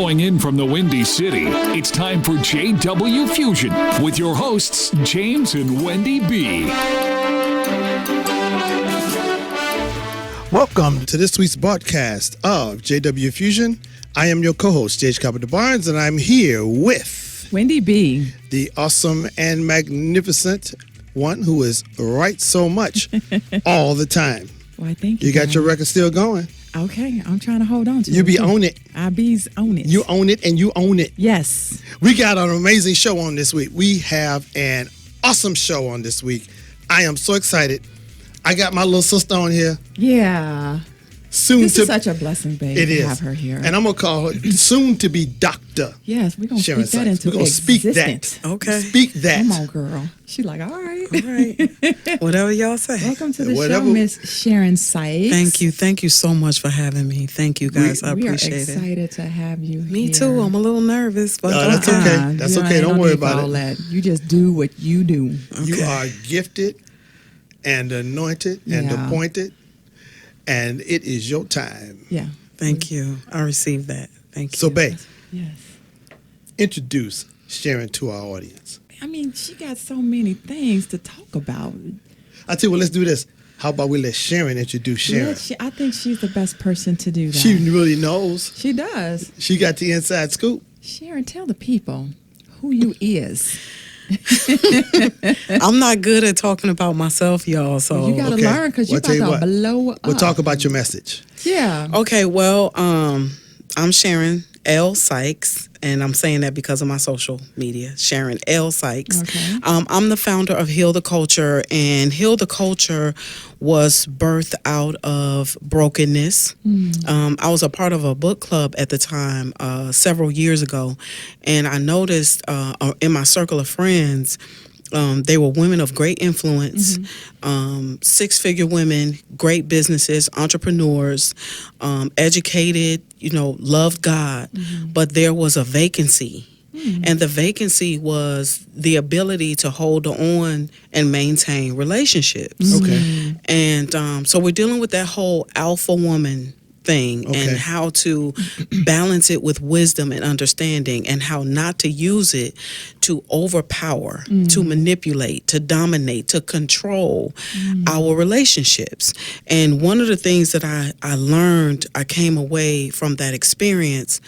Calling in from the Windy City, it's time for Jwfuzion with your hosts, James and Wendy B. Welcome to this week's broadcast of Jwfuzion. I am your co-host, J.H. Carpenter Barnes, and I'm here with Wendy B, the awesome and magnificent one who is right so much all the time. Why, thank you. You got your record still going. Okay, I'm trying to hold on to it. You be on it. I be's on it. You own it and you own it. Yes. We got an amazing show on this week. We have an awesome show on this week. I am so excited. I got my little sister on here. Yeah. This is such a blessing, babe, to have her here. And I'm going to call her soon to be Dr. Yes, we're going to Sharon speak that Sykes. into We're going to speak that. Okay. Speak that. Come on, girl. She like, all right. All right. Whatever y'all say. Welcome to the show, Miss Sharon Sykes. Thank you. Thank you so much for having me. Thank you, guys. I appreciate it. We are excited to have you here. Me too. I'm a little nervous. But that's okay. That's okay. Don't worry about it. That. You just do what you do. Okay. You are gifted and anointed and appointed, and it is your time. Yeah. Thank you. I received that. Thank you. So, babe, yes. Introduce Sharon to our audience. I mean, she got so many things to talk about. I tell you what, let's do this. How about we let Sharon introduce Sharon? I think she's the best person to do that. She really knows. She does. She got the inside scoop. Sharon, tell the people who you is. I'm not good at talking about myself, y'all. So you gotta learn because you're about to blow up. We'll talk about your message. Yeah. Okay. Well, I'm Sharon L. Sykes, and I'm saying that because of my social media, Sharon L. Sykes. Okay. I'm the founder of HealTheCulture, and HealTheCulture was birthed out of brokenness. I was a part of a book club at the time, several years ago, and I noticed in my circle of friends, they were women of great influence, six-figure women, great businesses, entrepreneurs, educated, loved God, but there was a vacancy. And the vacancy was the ability to hold on and maintain relationships. Okay. And so we're dealing with that whole alpha woman thing and how to balance it with wisdom and understanding, and how not to use it to overpower, to manipulate, to dominate, to control our relationships. And one of the things that I learned, I came away from that experience,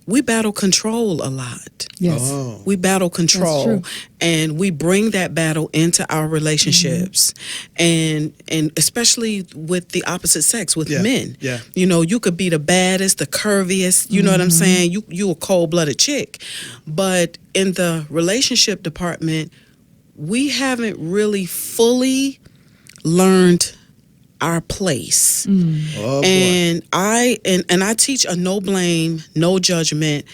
we battle control a lot. Yes. Oh. We battle control, and we bring that battle into our relationships, and especially with the opposite sex, with men. Yeah. You could be the baddest, the curviest, you know what I'm saying? You a cold-blooded chick. But in the relationship department, we haven't really fully learned our place. Oh, boy. And I teach a no blame, no judgment.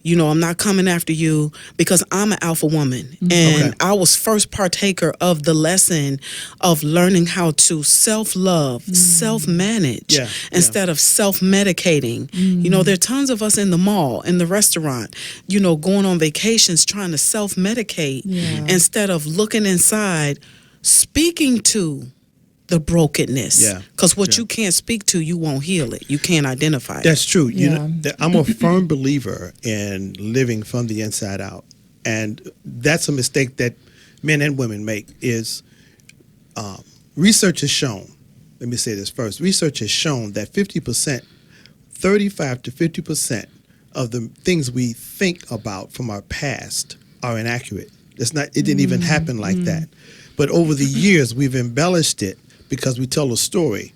I'm not coming after you, because I'm an alpha woman. And I was first partaker of the lesson of learning how to self-love, self-manage, instead of self-medicating. There are tons of us in the mall, in the restaurant, going on vacations, trying to self-medicate instead of looking inside, speaking to the brokenness. Because what you can't speak to, you won't heal it. You can't identify it. That's true. I'm a firm believer in living from the inside out. And that's a mistake that men and women make is research has shown, let me say this first, research has shown that 35 to 50% of the things we think about from our past are inaccurate. It didn't even happen like that. But over the years, we've embellished it because we tell a story.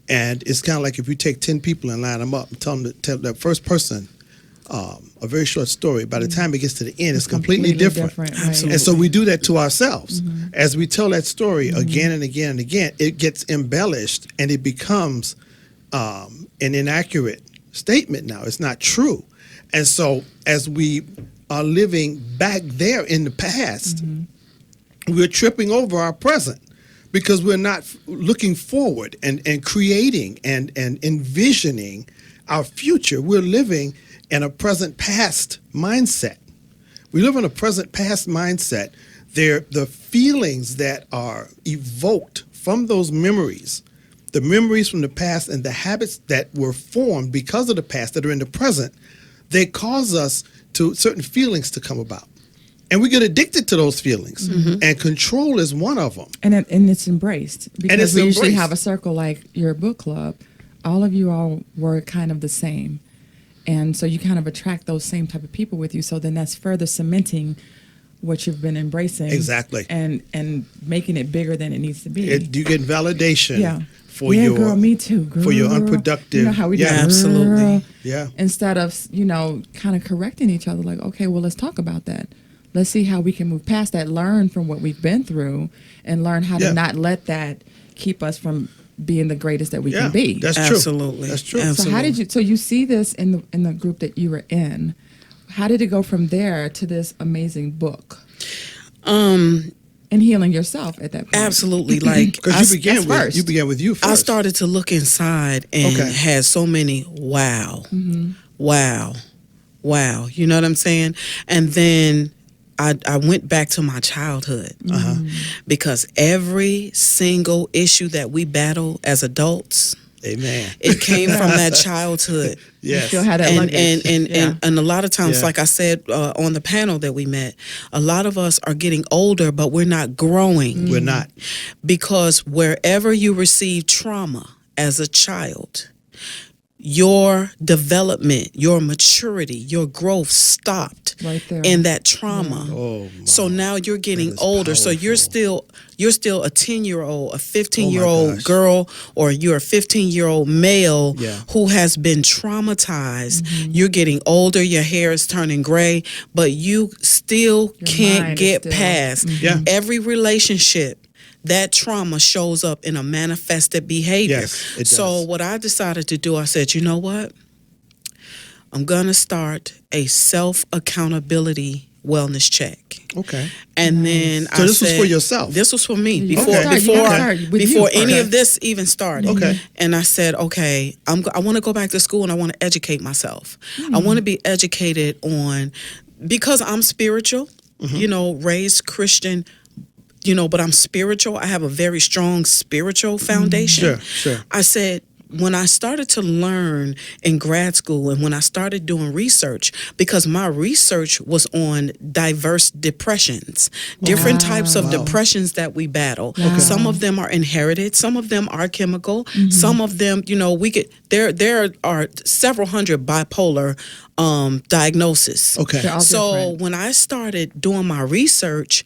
And it's kind of like if you take 10 people and line them up and tell that first person a very short story, by the time it gets to the end, it's completely different. Right. Absolutely. And so we do that to ourselves. As we tell that story again and again and again, it gets embellished and it becomes an inaccurate statement now. It's not true. And so as we are living back there in the past, we're tripping over our present, because we're not looking forward and creating and envisioning our future. We're living in a present past mindset. We live in a present past mindset. The feelings that are evoked from those memories, the memories from the past and the habits that were formed because of the past that are in the present, they cause us to certain feelings to come about. And we get addicted to those feelings. And control is one of them. And it's embraced. Because we usually have a circle like your book club. All of you all were kind of the same. And so you kind of attract those same type of people with you. So then that's further cementing what you've been embracing. Exactly. And making it bigger than it needs to be. You get validation. Yeah. For your, girl, me too, girl. For your unproductive. You know how we do. Absolutely. Yeah. Instead of, kind of correcting each other, like, okay, well, let's talk about that. Let's see how we can move past that, learn from what we've been through, and learn how to not let that keep us from being the greatest that we can be. That's true. Absolutely. That's true. So how did you? So you see this in the group that you were in. How did it go from there to this amazing book? And healing yourself at that point. Absolutely. Like, because you began with you first. I started to look inside and had so many wow. You know what I'm saying? And then I went back to my childhood because every single issue that we battle as adults, amen, it came from that childhood. Yes. You still had that luggage. And a lot of times, like I said on the panel that we met, a lot of us are getting older, but we're not growing. We're not. Because wherever you receive trauma as a child, your development, your maturity, your growth stopped right there in that trauma. Oh, so now you're getting older. So you're still a 10-year-old, a 15-year-old girl, or you're a 15-year-old male who has been traumatized. You're getting older, your hair is turning gray, but you still can't get past every relationship. That trauma shows up in a manifested behavior. Yes, it does. So what I decided to do, I said, you know what? I'm going to start a self-accountability wellness check. Okay. And then so this was for yourself? This was for me before any of this even started. Okay. And I said, okay, I want to go back to school and I want to educate myself. I want to be educated on, because I'm spiritual, raised Christian, but I'm spiritual. I have a very strong spiritual foundation. Sure. I said, when I started to learn in grad school and when I started doing research, because my research was on diverse depressions, different types of depressions that we battle. Wow. Some of them are inherited. Some of them are chemical. Some of them, there are several hundred bipolar diagnoses. Okay. So different. when I started doing my research,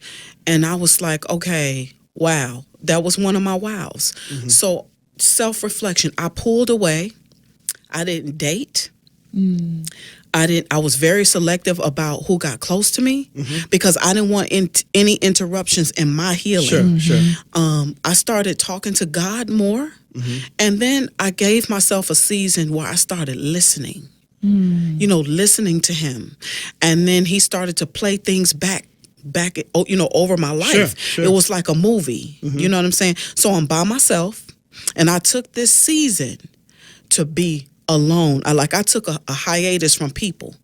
and I was like, okay, wow, that was one of my wows. So self-reflection, I pulled away. I didn't date. I was very selective about who got close to me because I didn't want any interruptions in my healing. Sure. I started talking to God more. And then I gave myself a season where I started listening. Listening to him. And then he started to play things back, over my life. Sure. It was like a movie. You know what I'm saying? So I'm by myself, and I took this season to be alone. I took a hiatus from people,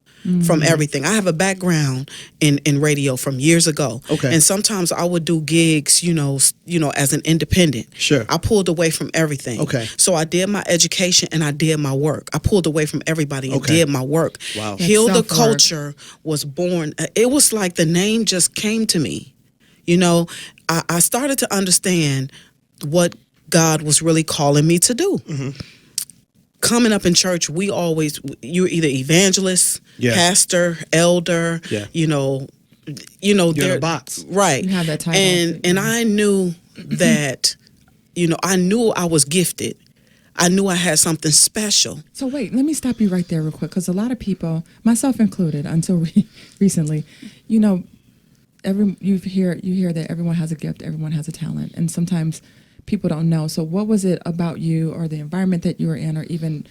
from everything. I have a background in radio from years ago. Okay. And sometimes I would do gigs, as an independent. Sure. I pulled away from everything. Okay. So I did my education and I did my work. I pulled away from everybody and did my work. Wow. HealTheCulture was born. It was like the name just came to me. I started to understand what God was really calling me to do. Coming up in church, you're either evangelist, pastor, elder, you're in a box. Right. You have that title. And I knew that, I knew I was gifted. I knew I had something special. So wait, let me stop you right there real quick, because a lot of people, myself included, until recently, you hear that everyone has a gift, everyone has a talent, and sometimes people don't know. So what was it about you or the environment that you were in, or even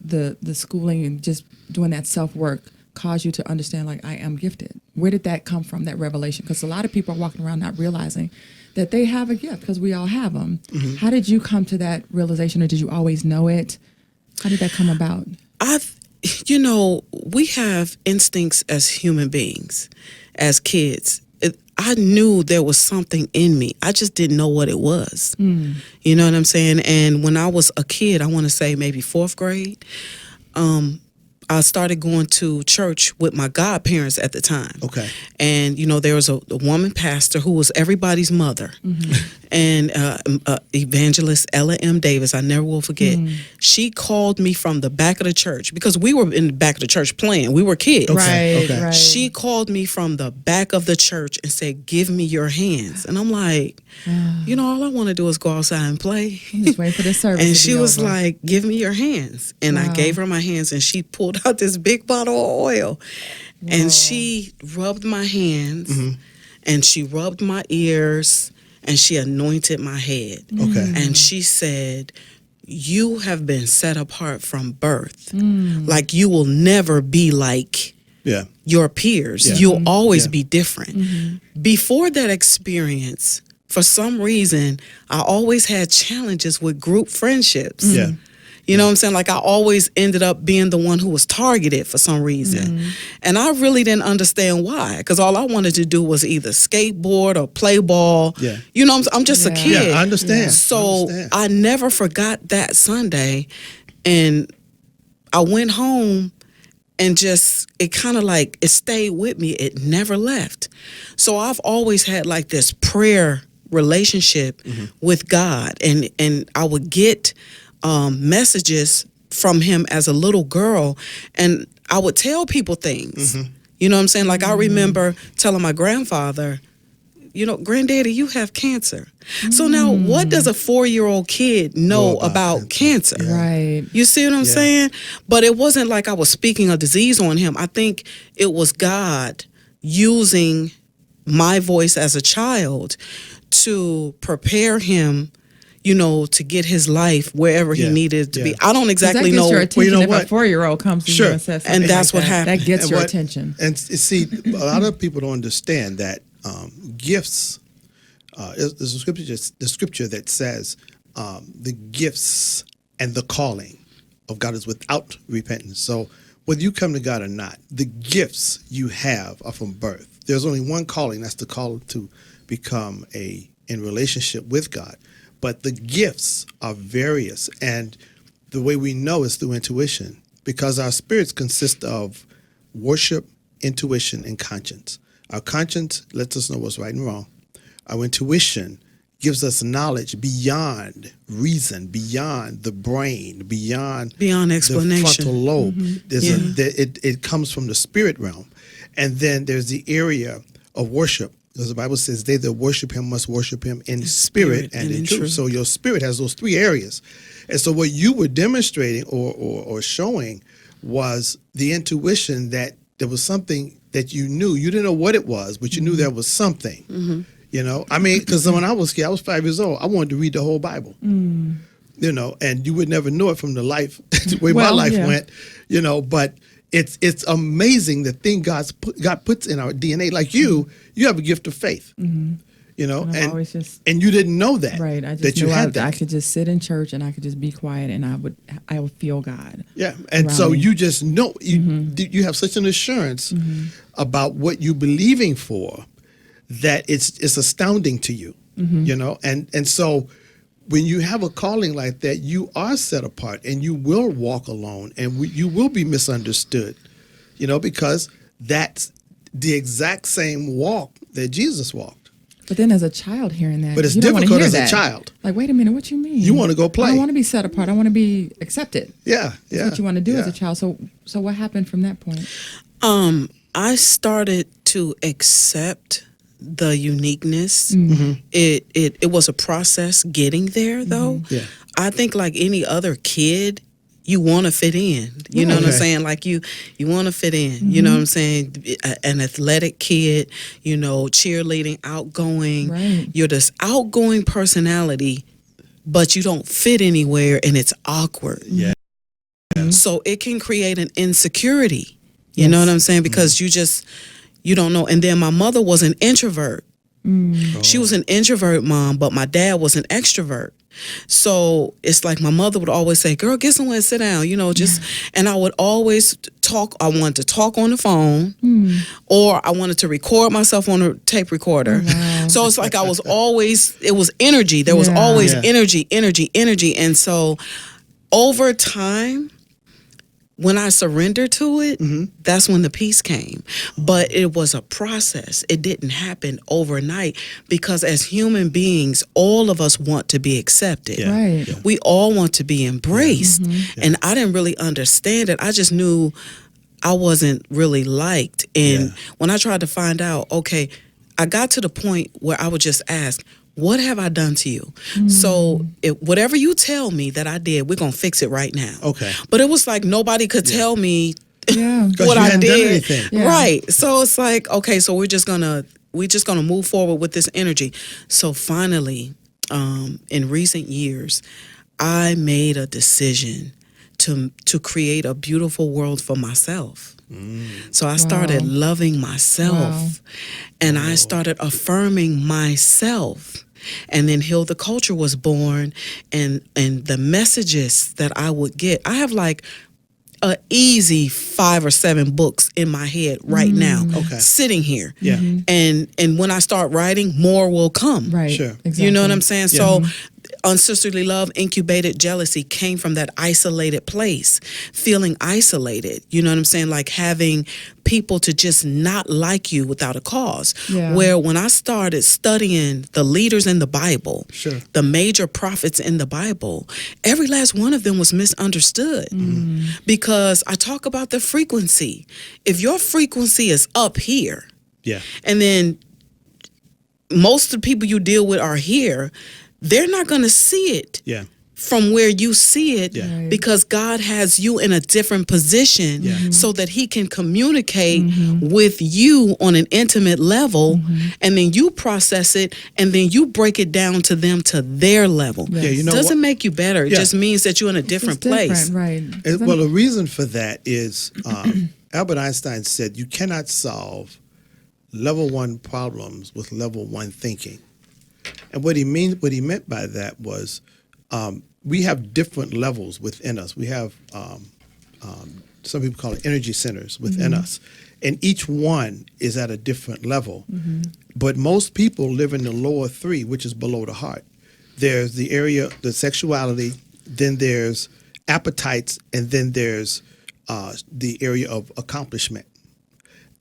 the schooling and just doing that self-work caused you to understand, like, I am gifted? Where did that come from, that revelation? Because a lot of people are walking around not realizing that they have a gift, because we all have them. How did you come to that realization, or did you always know it? How did that come about? We have instincts as human beings, as kids. I knew there was something in me. I just didn't know what it was. You know what I'm saying? And when I was a kid, I want to say maybe 4th grade, I started going to church with my godparents at the time. Okay. And, there was a woman pastor who was everybody's mother. And evangelist Ella M. Davis, I never will forget. She called me from the back of the church because we were in the back of the church playing. We were kids. Right. She called me from the back of the church and said, "Give me your hands." And I'm like, all I want to do is go outside and play. I'm just waiting for the service. And to she be was over. like, "Give me your hands." And I gave her my hands, and she pulled out this big bottle of oil. And she rubbed my hands, and she rubbed my ears, and she anointed my head. Okay. And she said, "You have been set apart from birth. Like you will never be like your peers. Yeah. You'll always be different." Before that experience, for some reason, I always had challenges with group friendships. Yeah. You know what I'm saying? Like I always ended up being the one who was targeted for some reason. And I really didn't understand why. Because all I wanted to do was either skateboard or play ball. Yeah. You know, I'm just a kid. Yeah, I understand. So I never forgot that Sunday. And I went home and just, it kind of like, it stayed with me. It never left. So I've always had like this prayer relationship with God. And I would get messages from him as a little girl, and I would tell people things. You know what I'm saying? Like I remember telling my grandfather, "Granddaddy, you have cancer." So now what does a 4-year-old kid know about cancer? Right. You see what I'm saying? But it wasn't like I was speaking a disease on him. I think it was God using my voice as a child to prepare him, to get his life wherever he needed to be. I don't exactly know. Your attention Well, if what? a 4-year-old comes to you and says something And that's like what happened. That gets And your what- attention. And see, a lot of people don't understand that gifts. There's the scripture that says the gifts and the calling of God is without repentance. So whether you come to God or not, the gifts you have are from birth. There's only one calling. That's the call to become in relationship with God. But the gifts are various, and the way we know is through intuition, because our spirits consist of worship, intuition, and conscience. Our conscience lets us know what's right and wrong. Our intuition gives us knowledge beyond reason, beyond the brain, beyond explanation. the frontal lobe. It comes from the spirit realm. And then there's the area of worship. Because the Bible says they that worship him must worship him in spirit and in truth. So your spirit has those three areas. And so what you were demonstrating or showing was the intuition that there was something that you knew. You didn't know what it was, but you knew there was something. Because when I was kid, I was 5 years old. I wanted to read the whole Bible. And you would never know it from the way my life went, but it's amazing the thing God puts in our DNA. Like you have a gift of faith, and you didn't know that. Right. I just that you knew had that. I could just sit in church and I could just be quiet and I would feel God. Yeah. And so me. you just know, you have such an assurance about what you're believing for that it's astounding to you, and so when you have a calling like that, you are set apart and you will walk alone and you will be misunderstood, because that's the exact same walk that Jesus walked. But then as a child hearing that, But it's you don't wanna difficult hear as a that. child. Like, wait a minute, what you mean? You want to go play. I don't want to be set apart. I want to be accepted. Yeah. That's what you want to do as a child. So what happened from that point? I started to accept the uniqueness. It was a process getting there, though. Yeah. I think like any other kid, you want to fit in. You know what I'm saying? Like you want to fit in. You know what I'm saying? An athletic kid, cheerleading, outgoing. Right. You're this outgoing personality, but you don't fit anywhere, and it's awkward. Yeah. So it can create an insecurity. You know what I'm saying? Because you don't know. And then my mother was an introvert. She was an introvert mom, but my dad was an extrovert. So it's like my mother would always say, "Girl, get somewhere and sit down," and I would always talk. I wanted to talk on the phone or I wanted to record myself on a tape recorder. Wow. So it's like it was energy. There was always energy. And so over time, when I surrendered to it, that's when the peace came. But it was a process. It didn't happen overnight, because as human beings, all of us want to be accepted. Yeah. Right. Yeah. We all want to be embraced. And I didn't really understand it. I just knew I wasn't really liked. And when I tried to find out, okay, I got to the point where I would just ask, what have I done to you? So whatever you tell me that I did, we're going to fix it right now. Okay. But it was like nobody could tell me Yeah. Because what you I hadn't done did. anything. Yeah. Right. So it's like, okay, so we're just gonna move forward with this energy. So finally, in recent years, I made a decision to create a beautiful world for myself. So I started loving myself, and I started affirming myself. And then Heal the Culture was born, and the messages that I would get. I have like a easy 5 or 7 books in my head right now, sitting here. Yeah. And when I start writing, more will come. Right. Sure. Exactly. You know what I'm saying? Yeah. So unsisterly love, incubated jealousy came from that isolated place, feeling isolated. You know what I'm saying? Like having people to just not like you without a cause. Yeah. Where when I started studying the leaders in the Bible, Sure. the major prophets in the Bible, every last one of them was misunderstood. Because I talk about the frequency. If your frequency is up here, Yeah. and then most of the people you deal with are here, they're not going to see it Yeah. from where you see it, Yeah. Right. because God has you in a different position Yeah. so that he can communicate with you on an intimate level, and then you process it, and then you break it down to them to their level. Yes. Yeah, you know Doesn't what? make you better. It Yeah. just means that you're in a different place. Right. Well, the reason for that is Albert Einstein said you cannot solve level 1 problems with level 1 thinking. And what he meant by that was we have different levels within us. We have some people call it energy centers within us, and each one is at a different level. But most people live in the lower 3, which is below the heart. There's the area, the sexuality, then there's appetites, and then there's the area of accomplishment.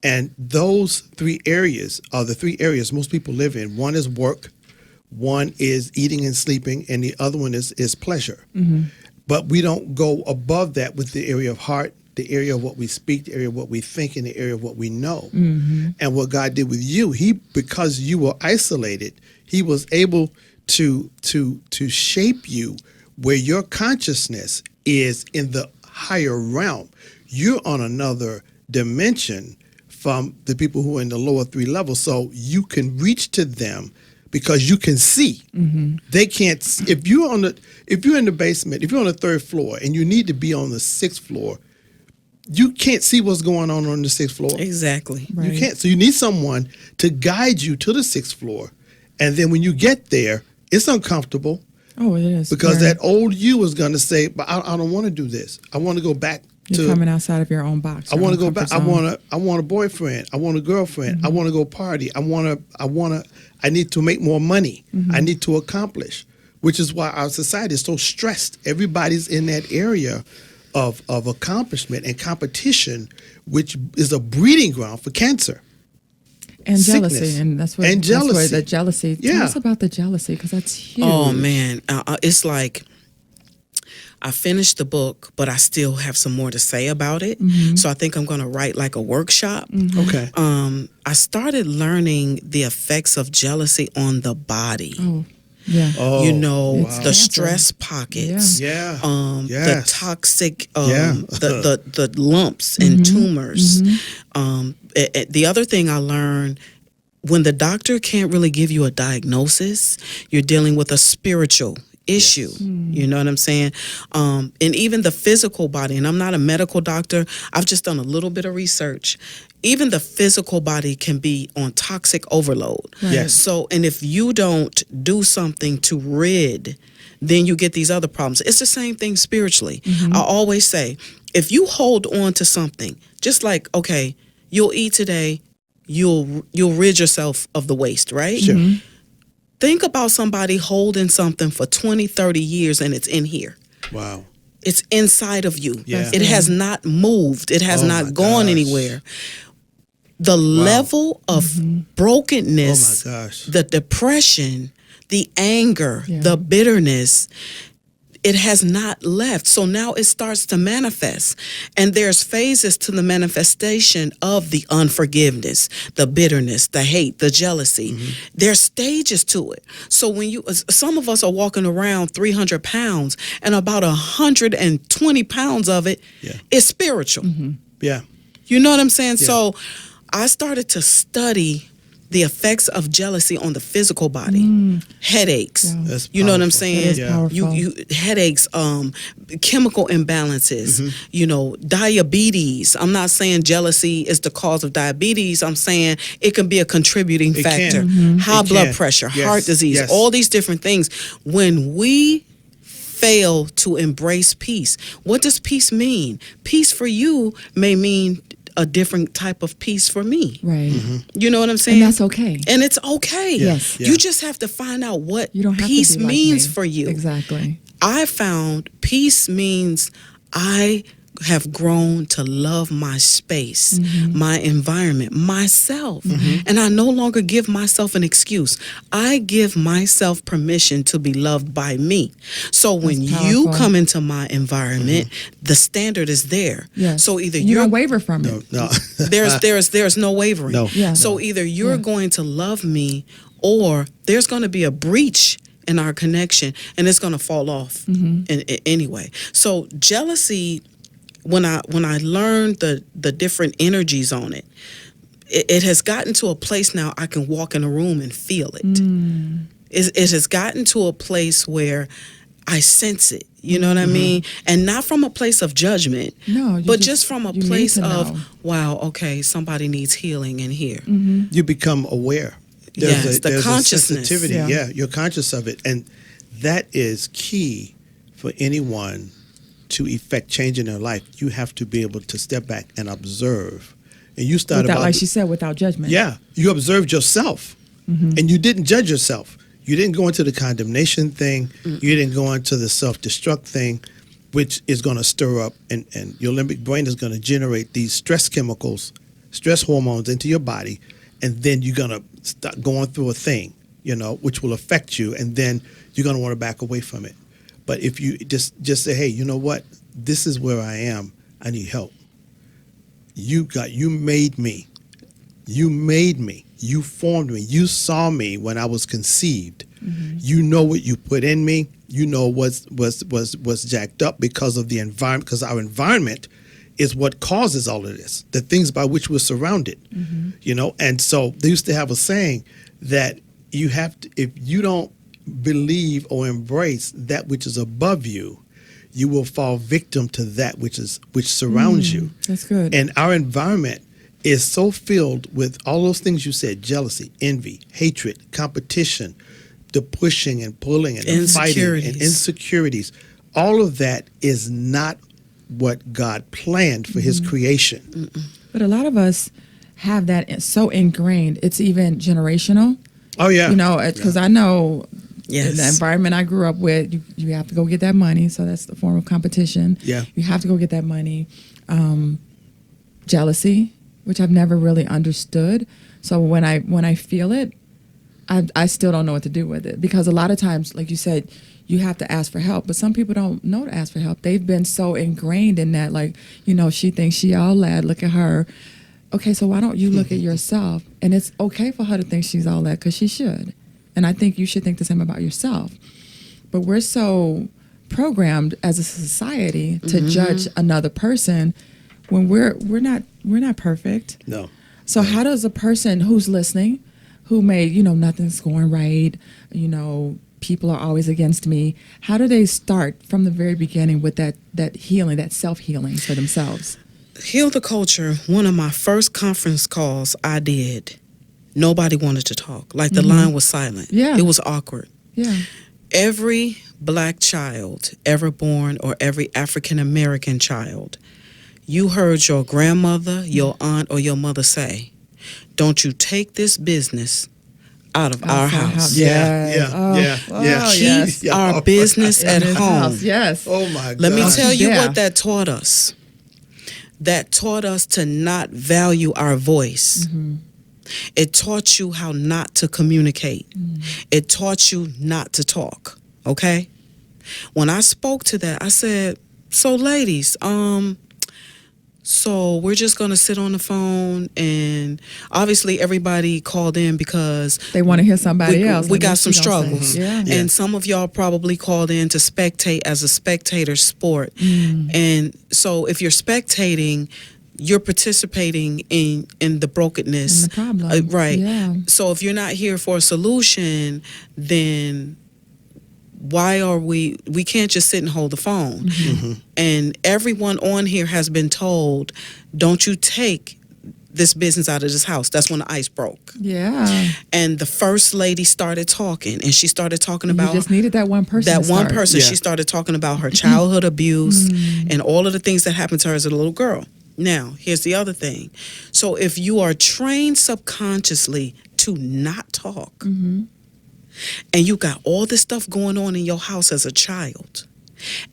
And those 3 areas are the 3 areas most people live in. One is work, one is eating and sleeping, and the other one is pleasure. But we don't go above that with the area of heart, the area of what we speak, the area of what we think, and the area of what we know. And what God did with you, because you were isolated, he was able to shape you where your consciousness is in the higher realm. You're on another dimension from the people who are in the lower 3 levels, so you can reach to them because you can see. They can't. If you're in the basement, if you're on the 3rd floor and you need to be on the 6th floor, you can't see what's going on the 6th floor. Exactly. Right. You can't. So you need someone to guide you to the 6th floor, and then when you get there, it's uncomfortable Oh, it is. because Right. that old you is going to say, "But I don't want to do this. I want to go back You're to." coming outside of your own box. I your want to own go back. comfort I zone. want a boyfriend. I want a girlfriend. I want to go party. I need to make more money. I need to accomplish, which is why our society is so stressed. Everybody's in that area of accomplishment and competition, which is a breeding ground for cancer. And sickness. jealousy, and that's what. And that's where jealousy. the jealousy. Yeah. Tell us about the jealousy, because that's huge. Oh man, it's like I finished the book, but I still have some more to say about it. So I think I'm going to write like a workshop. Okay. I started learning the effects of jealousy on the body. Oh, yeah. Oh, You know, It's the cancer. stress pockets. yeah. The Yes. toxic, Yeah. the lumps and tumors. The other thing I learned, when the doctor can't really give you a diagnosis, you're dealing with a spiritual issue. You know what I'm saying? And even the physical body, and I'm not a medical doctor, I've just done a little bit of research. Even the physical body can be on toxic overload. Right. Yes. So, and if you don't do something to rid, then you get these other problems. It's the same thing spiritually. I always say, if you hold on to something, just like, okay, you'll eat today, you'll rid yourself of the waste, right? Sure. Think about somebody holding something for 20, 30 years and it's in here. Wow. It's inside of you. Yeah. It has not moved. It has Oh not my gone gosh. anywhere. The level of brokenness, Oh my gosh. the depression, the anger, Yeah. the bitterness, it has not left. So now it starts to manifest. And there's phases to the manifestation of the unforgiveness, the bitterness, the hate, the jealousy. There's stages to it. So when some of us are walking around 300 pounds and about 120 pounds of it is spiritual. Yeah. You know what I'm saying? Yeah. So I started to study the effects of jealousy on the physical body. Headaches. Wow. That's You know what I'm powerful. saying? That is Yeah. powerful. You headaches, chemical imbalances, diabetes. I'm not saying jealousy is the cause of diabetes. I'm saying it can be a contributing It factor. can. High It blood can. pressure, Yes. heart disease, Yes. all these different things. When we fail to embrace peace, what does peace mean? Peace for you may mean a different type of peace for me. Right. You know what I'm saying? And that's okay. And it's okay. Yes. Yeah. You just have to find out what You don't have peace to be like means me. for you. Exactly. I found peace means I have grown to love my space, my environment, myself. And I no longer give myself an excuse. I give myself permission to be loved by me. So when That's you powerful. come into my environment, the standard is there. Yes. So either you you're don't waver from it. No. there's no wavering. No. Yeah. So either you're Yeah. going to love me or there's going to be a breach in our connection and it's going to fall off anyway. So jealousy, when I learned the different energies on it, it has gotten to a place now I can walk in a room and feel it. It has gotten to a place where I sense it. You know what I mean? And not from a place of judgment, No, you but just from a you need place to of, know. wow, okay, somebody needs healing in here. You become aware. Yes, the there's consciousness. A sensitivity. Yeah. Yeah, you're conscious of it. And that is key for anyone to effect change in their life. You have to be able to step back and observe. And you start Without, about like she said, without judgment. Yeah, you observed yourself, and you didn't judge yourself. You didn't go into the condemnation thing. You didn't go into the self-destruct thing, which is going to stir up, and your limbic brain is going to generate these stress chemicals, stress hormones into your body, and then you're going to start going through a thing, which will affect you, and then you're going to want to back away from it. But if you just say, hey, you know what? This is where I am. I need help. You made me. You made me. You formed me. You saw me when I was conceived. You know what you put in me. You know what's jacked up because of the environment. Because our environment is what causes all of this. The things by which we're surrounded. And so they used to have a saying that you have to, if you don't believe or embrace that which is above you, you will fall victim to that which surrounds you. That's good. And our environment is so filled with all those things you said: jealousy, envy, hatred, competition, the pushing and pulling and the fighting and insecurities. All of that is not what God planned for his creation. But a lot of us have that so ingrained. It's even generational. Oh, yeah. Because I know Yes. in the environment I grew up with, you have to go get that money. So that's the form of competition. Yeah. You have to go get that money. Jealousy, which I've never really understood. So when I feel it, I still don't know what to do with it. Because a lot of times, like you said, you have to ask for help. But some people don't know to ask for help. They've been so ingrained in that, like, she thinks she all that. Look at her. Okay, so why don't you look at yourself? And it's okay for her to think she's all that, because she should. And I think you should think the same about yourself. But we're so programmed as a society to judge another person when we're not perfect. No. So how does a person who's listening, who may, nothing's going right, people are always against me, how do they start from the very beginning with that healing, that self-healing for themselves? Heal the Culture, one of my first conference calls I did, nobody wanted to talk. Like the line was silent. Yeah. It was awkward. Yeah. Every black child ever born, or every African American child, you heard your grandmother, your aunt, or your mother say, don't you take this business out of our Outside house. Yes. Yes. Yeah. Our business In at this home. house, yes. Oh my God. Let me tell you Yeah. what that taught us. That taught us to not value our voice. It taught you how not to communicate. It taught you not to talk. Okay? When I spoke to that, I said, so ladies, so we're just going to sit on the phone, and obviously everybody called in because They want to hear somebody else. we and got what some she gonna struggles. say. Yeah. And some of y'all probably called in to spectate as a spectator sport. And so if you're spectating, you're participating in the brokenness. And the problem. Right. Yeah. So if you're not here for a solution, then why are we can't just sit and hold the phone. And everyone on here has been told, don't you take this business out of this house. That's when the ice broke. Yeah. And the first lady started talking, and she started talking You about just needed that one person. that to one start. person. Yeah. She started talking about her childhood abuse and all of the things that happened to her as a little girl. Now, here's the other thing. So if you are trained subconsciously to not talk, and you got all this stuff going on in your house as a child,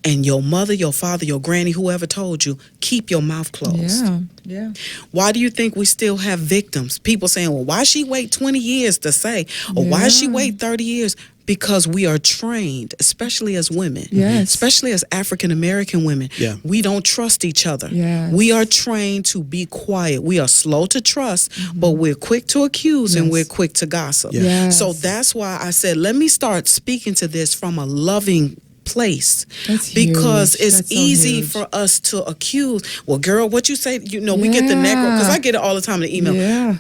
and your mother, your father, your granny, whoever told you, keep your mouth closed. Yeah. Yeah. Why do you think we still have victims? People saying, well, why she wait 20 years to say? Or why she Yeah. wait 30 years? Because we are trained, especially as women, Yes. especially as African American women. Yeah. We don't trust each other. Yes. We are trained to be quiet. We are slow to trust, but we're quick to accuse and Yes. we're quick to gossip. Yeah. Yes. So that's why I said, let me start speaking to this from a loving place. That's Because huge. it's That's so easy huge. for us to accuse. Well, girl, what you say? You know, we get the negro, because I get it all the time in the email. Yeah.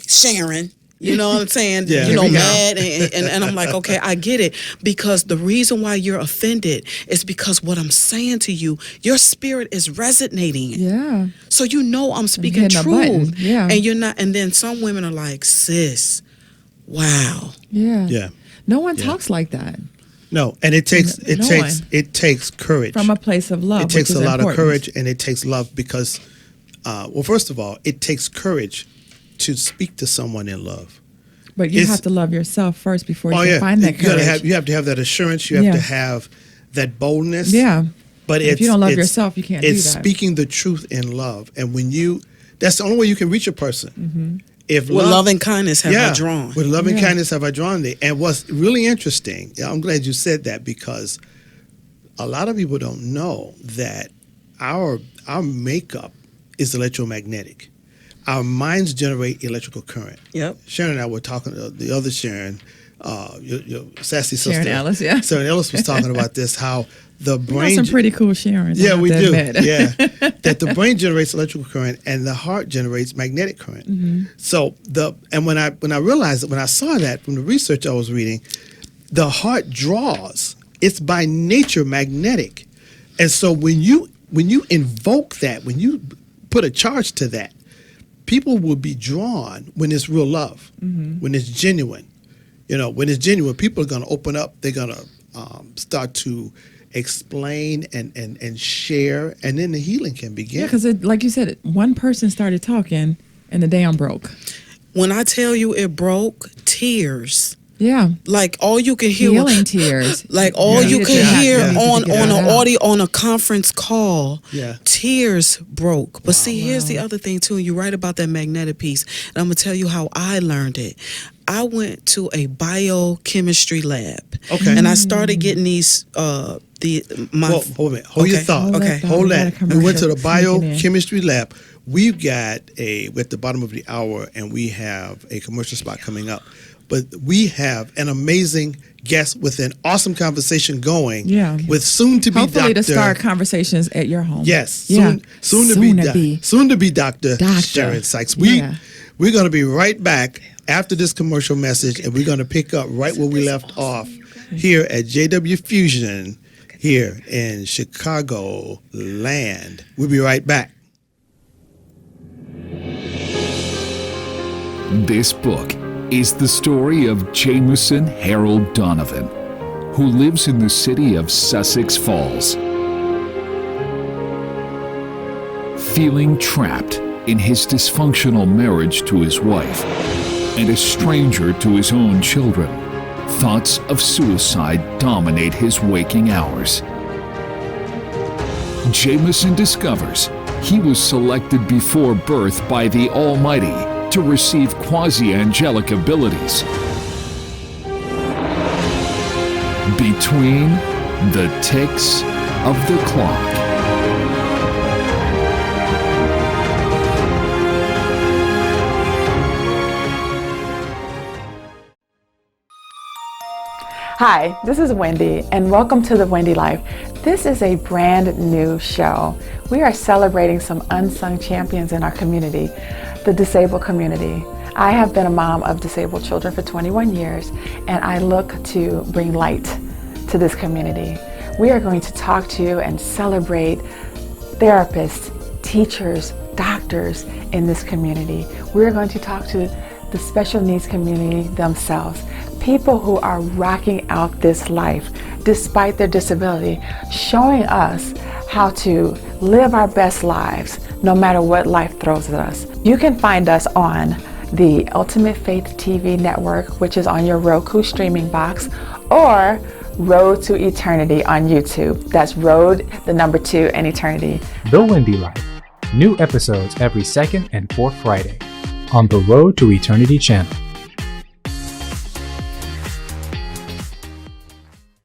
Sharon, you know what I'm saying? Yeah. You know, Here we go. mad. And I'm like, okay, I get it. Because the reason why you're offended is because what I'm saying to you, your spirit is resonating. Yeah. So you know I'm speaking hitting a button. truth. Yeah. And you're not. And then some women are like, sis, wow. Yeah. Yeah. No one Yeah. talks like that No, and it takes No one. courage. from a place of love. It takes which a is lot of important. courage, and it takes love because, well, first of all, it takes courage to speak to someone in love. But you It's- have to love yourself first before you Oh can yeah, find that you gotta courage. you have to have that assurance. You have Yeah. to have that boldness. Yeah. But If you don't love it's- yourself, you can't do It's that. speaking the truth in love, and that's the only way you can reach a person. Mm-hmm. If With love and kindness have I drawn. With love and Yeah. kindness have I drawn thee. And what's really interesting, I'm glad you said that, because a lot of people don't know that our makeup is electromagnetic. Our minds generate electrical current. Yep. Sharon and I were talking, the other Sharon, your sassy sister. Sharon Ellis, yeah. Sharon Ellis was talking about this, how the We got brain. some pretty cool Sharons. I Yeah, have we to do. admit. Yeah, that the brain generates electrical current and the heart generates magnetic current. So when I realized that, when I saw that from the research I was reading, the heart draws. It's by nature magnetic, and so when you invoke that, when you put a charge to that, people will be drawn when it's real love, when it's genuine. You know, when it's genuine, people are going to open up. They're going to start to explain and share, and then the healing can begin. Yeah, because like you said, one person started talking and the dam broke. When I tell you it broke, tears. Yeah. Like all you can hear Healing tears. like all Yeah. you Needed could to happen. hear Needed to on get an that out. audio, on a conference call, Yeah. tears broke. But see, here's the other thing too, and you're right about that magnetic piece, and I'm gonna tell you how I learned it. I went to a biochemistry lab, Okay. and I started getting these Hold a minute. Hold your Okay. thought. Okay. Hold We got that. a We went to the commercial sneaking in. biochemistry lab. We've got we're at the bottom of the hour, and we have a commercial spot coming up. But we have an amazing guest with an awesome conversation going. Yeah. With soon to be Hopefully Dr. to start conversations at your home. Yes. Yeah. Soon to be Dr. Doctor. Sharon Sykes. Yeah. We're going to be right back after this commercial message, and we're going to pick up right where we left off here at Jwfuzion here in Chicago land. We'll be right back. This book is the story of Jameson Harold Donovan, who lives in the city of Sussex Falls. Feeling trapped in his dysfunctional marriage to his wife and a stranger to his own children. Thoughts of suicide dominate his waking hours. Jameson discovers he was selected before birth by the Almighty to receive quasi-angelic abilities. Between the ticks of the clock. Hi, this is Wendy, and welcome to The Wendy Life. This is a brand new show. We are celebrating some unsung champions in our community, the disabled community. I have been a mom of disabled children for 21 years, and I look to bring light to this community. We are going to talk to and celebrate therapists, teachers, doctors in this community. We're going to talk to the special needs community themselves. People who are rocking out this life despite their disability, showing us how to live our best lives no matter what life throws at us. You can find us on the Ultimate Faith TV network, which is on your Roku streaming box, or Road to Eternity on YouTube. That's Road, the number 2, and Eternity. The Wendy Life. New episodes every second and fourth Friday on the Road to Eternity channel.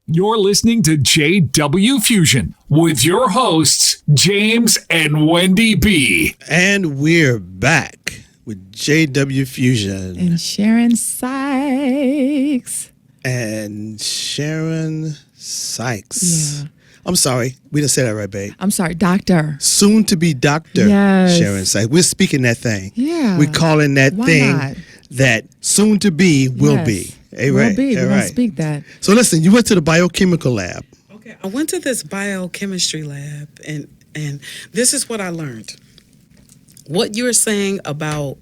You're listening to Jwfuzion with your hosts, James and Wendy B. And we're back with Jwfuzion. And Sharon Sykes. And Sharon Sykes. Yeah. I'm sorry. We didn't say that right, babe. I'm sorry, doctor. Soon to be Dr. Yes. Sharon Sykes. We're speaking that thing. Yeah. We're calling that Why thing not? that soon to be will Yes. be. Hey, Will right. be. Hey, We're going right. to speak that. So listen, you went to the biochemical lab. Okay, I went to this biochemistry lab, and this is what I learned. What you're saying about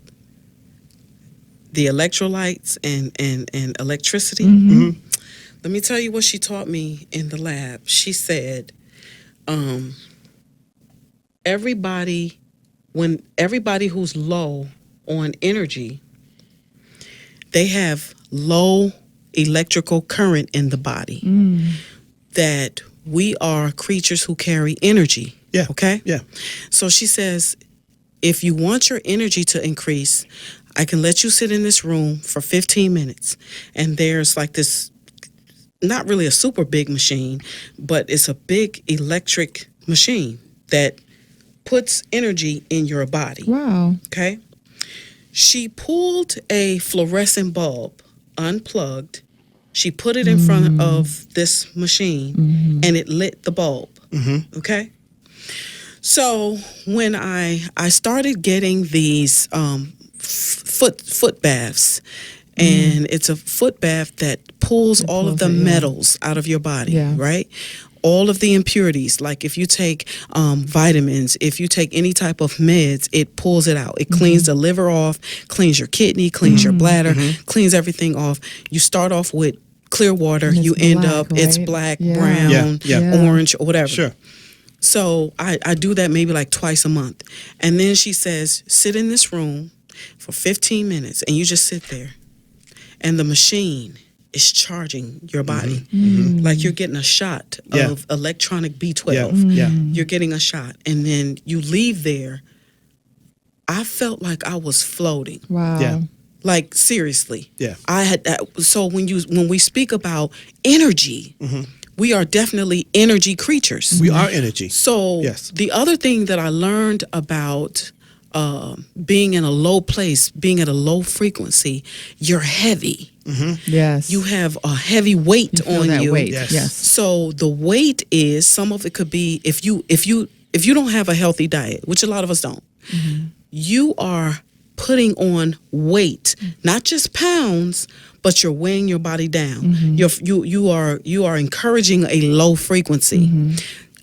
the electrolytes and electricity, let me tell you what she taught me in the lab. She said, everybody who's low on energy, they have low electrical current in the body. That we are creatures who carry energy. Yeah. Okay? Yeah. So she says, if you want your energy to increase, I can let you sit in this room for 15 minutes. And there's like this, not really a super big machine, but it's a big electric machine that puts energy in your body. Wow. Okay? She pulled a fluorescent bulb, unplugged. She put it in front of this machine, and it lit the bulb. Okay? So when I started getting these foot baths, and it's a foot bath that pulls all of the metals out of your body, Yeah. right? All of the impurities, like if you take vitamins, if you take any type of meds, it pulls it out. It cleans the liver off, cleans your kidney, cleans your bladder, cleans everything off. You start off with clear water, And it's you end black, up, it's right? black, Yeah. brown, Yeah. orange, or whatever. Sure. So I do that maybe like twice a month. And then she says, sit in this room for 15 minutes and you just sit there. And the machine is charging your body. Like you're getting a shot Yeah. of electronic Yeah. B12. Yeah. You're getting a shot. And then you leave there. I felt like I was floating. Wow. Yeah. Like seriously. Yeah. I had so when we speak about energy, we are definitely energy creatures. We are energy. So Yes. the other thing that I learned about being in a low place, being at a low frequency, you're heavy. Yes. You have a heavy weight You feel on that you. weight. Yes. Yes. So the weight is, some of it could be if you don't have a healthy diet, which a lot of us don't. You are putting on weight, not just pounds, but you're weighing your body down. You are encouraging a low frequency.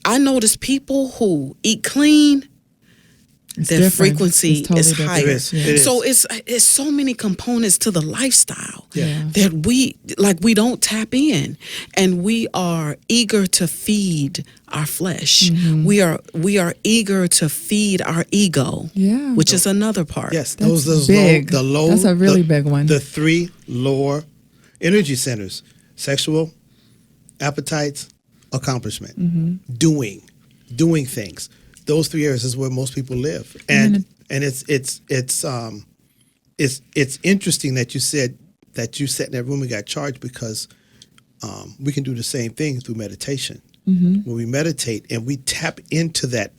I notice people who eat clean, It's their different. frequency It's totally is different. higher. It is. It is. So it's so many components to the lifestyle Yeah. that we don't tap in, and we are eager to feed our flesh. Mm-hmm. We are eager to feed our ego, Yeah. which is another part. Yes, That's those big. the low. That's a really big one. The 3 lower energy centers: sexual, appetites, accomplishment, Mm-hmm. doing things. Those 3 areas is where most people live, and it's interesting that you said that you sat in that room and got charged, because we can do the same thing through meditation. When we meditate and we tap into that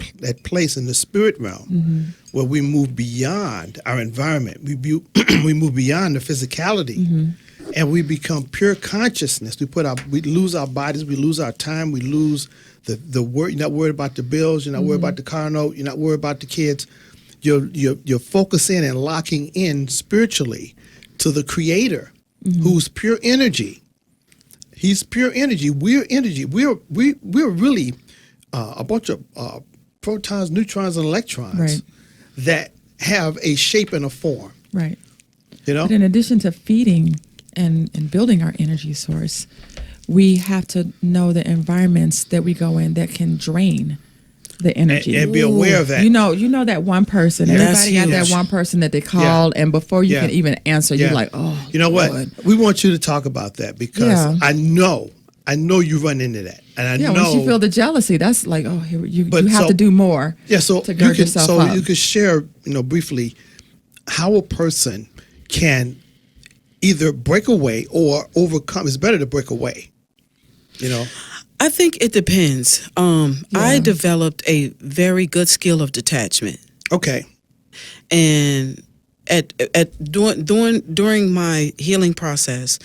place in the spirit realm, where we move beyond our environment, we move beyond the physicality, and we become pure consciousness. We lose our bodies, we lose our time, we lose the word. You're not worried about the bills, you're not worried about the car note, you're not worried about the kids. You're focusing and locking in spiritually to the Creator, who's pure energy. He's pure energy. We're energy. We're really a bunch of protons, neutrons, and electrons Right. that have a shape and a form. Right. You know. But in addition to feeding and building our energy source, we have to know the environments that we go in that can drain the energy. And be aware of that. You know that one person. Yeah. Everybody got That's that huge. one person that they call, and before you Yeah. can even answer, Yeah. you're like, oh, You know what? Lord. We want you to talk about that, because Yeah. I know you run into that, and I Yeah, know. once you feel the jealousy, that's like, oh, here you But have so- to do more. Yeah, so to gird yourself up. you could share, briefly, how a person can either break away or overcome. It's better to break away. I think it depends. I developed a very good skill of detachment, Okay. and during my healing process,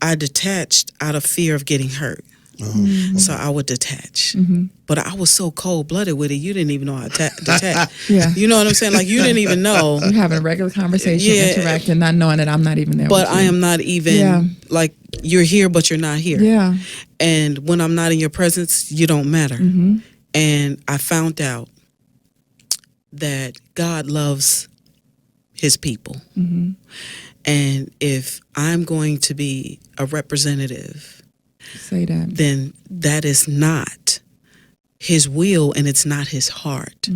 I detached out of fear of getting hurt. So I would detach, but I was so cold blooded with it. You didn't even know how to detach. Yeah. You know what I'm saying? Like, you didn't even know. You're having a regular conversation, Yeah. interacting, not knowing that I'm not even there. But with I you. am not even Yeah. like, you're here, but you're not here. Yeah. And when I'm not in your presence, you don't matter. And I found out that God loves his people. And if I'm going to be a representative, Say that. then that is not his will, and it's not his heart.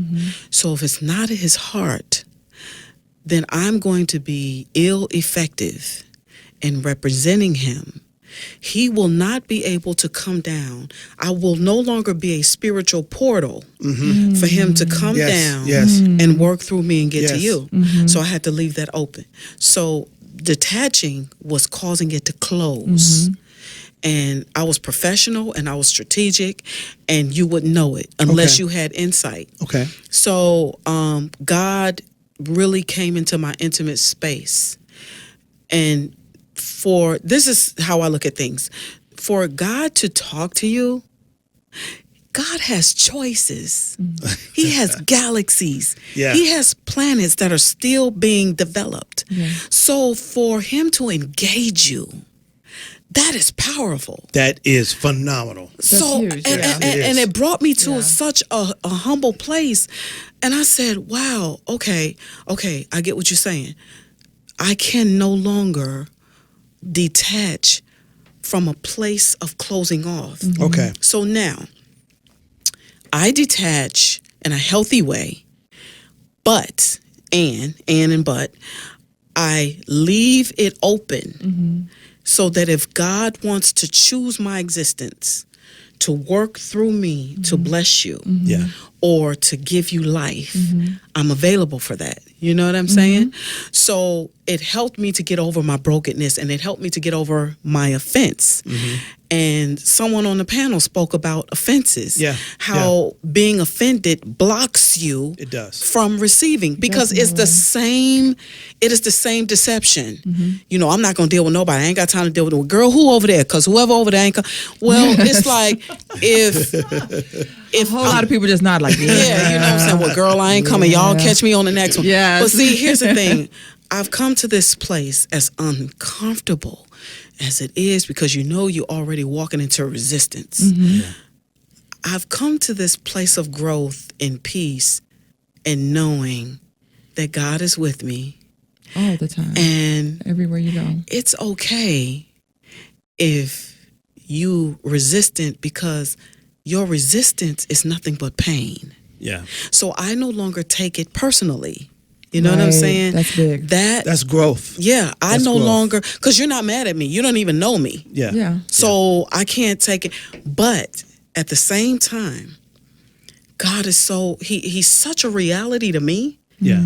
So if it's not his heart, then I'm going to be ill-effective in representing him. He will not be able to come down. I will no longer be a spiritual portal for him to come Yes, down yes. and work through me and get to Yes. you. So I had to leave that open. So detaching was causing it to close. And I was professional and I was strategic, and you wouldn't know it unless Okay. you had insight. Okay. So God really came into my intimate space. And this is how I look at things. For God to talk to you, God has choices. He has galaxies. Yeah. He has planets that are still being developed. Yeah. So for him to engage you, that is powerful. That is phenomenal. So huge, yeah. and it brought me to Yeah. such a humble place, and I said, "Wow, okay, I get what you're saying. I can no longer detach from a place of closing off. Okay. So now, I detach in a healthy way, but I leave it open so that if God wants to choose my existence to work through me to bless you Yeah. or to give you life, I'm available for that. You know what I'm saying? So it helped me to get over my brokenness, and it helped me to get over my offense. And someone on the panel spoke about offenses. Yeah, How being offended blocks you It does. from receiving, because it is the same deception. You know, I'm not going to deal with nobody. I ain't got time to deal with a girl who over there, because whoever over there ain't well, it's like if A whole lot of people just nod like, yeah, you know what I'm saying? Well, girl, I ain't coming. Y'all catch me on the next one. Yes. But see, here's the thing. I've come to this place, as uncomfortable as it is, because you know you're already walking into resistance. I've come to this place of growth and peace and knowing that God is with me. All the time. And everywhere you go. It's okay if you resistant, because your resistance is nothing but pain. Yeah. So I no longer take it personally. You know what I'm saying? That's big. That's growth. Yeah, I That's no growth. longer, because you're not mad at me. You don't even know me. Yeah. Yeah. So I can't take it. But at the same time, God is he's such a reality to me. Yeah.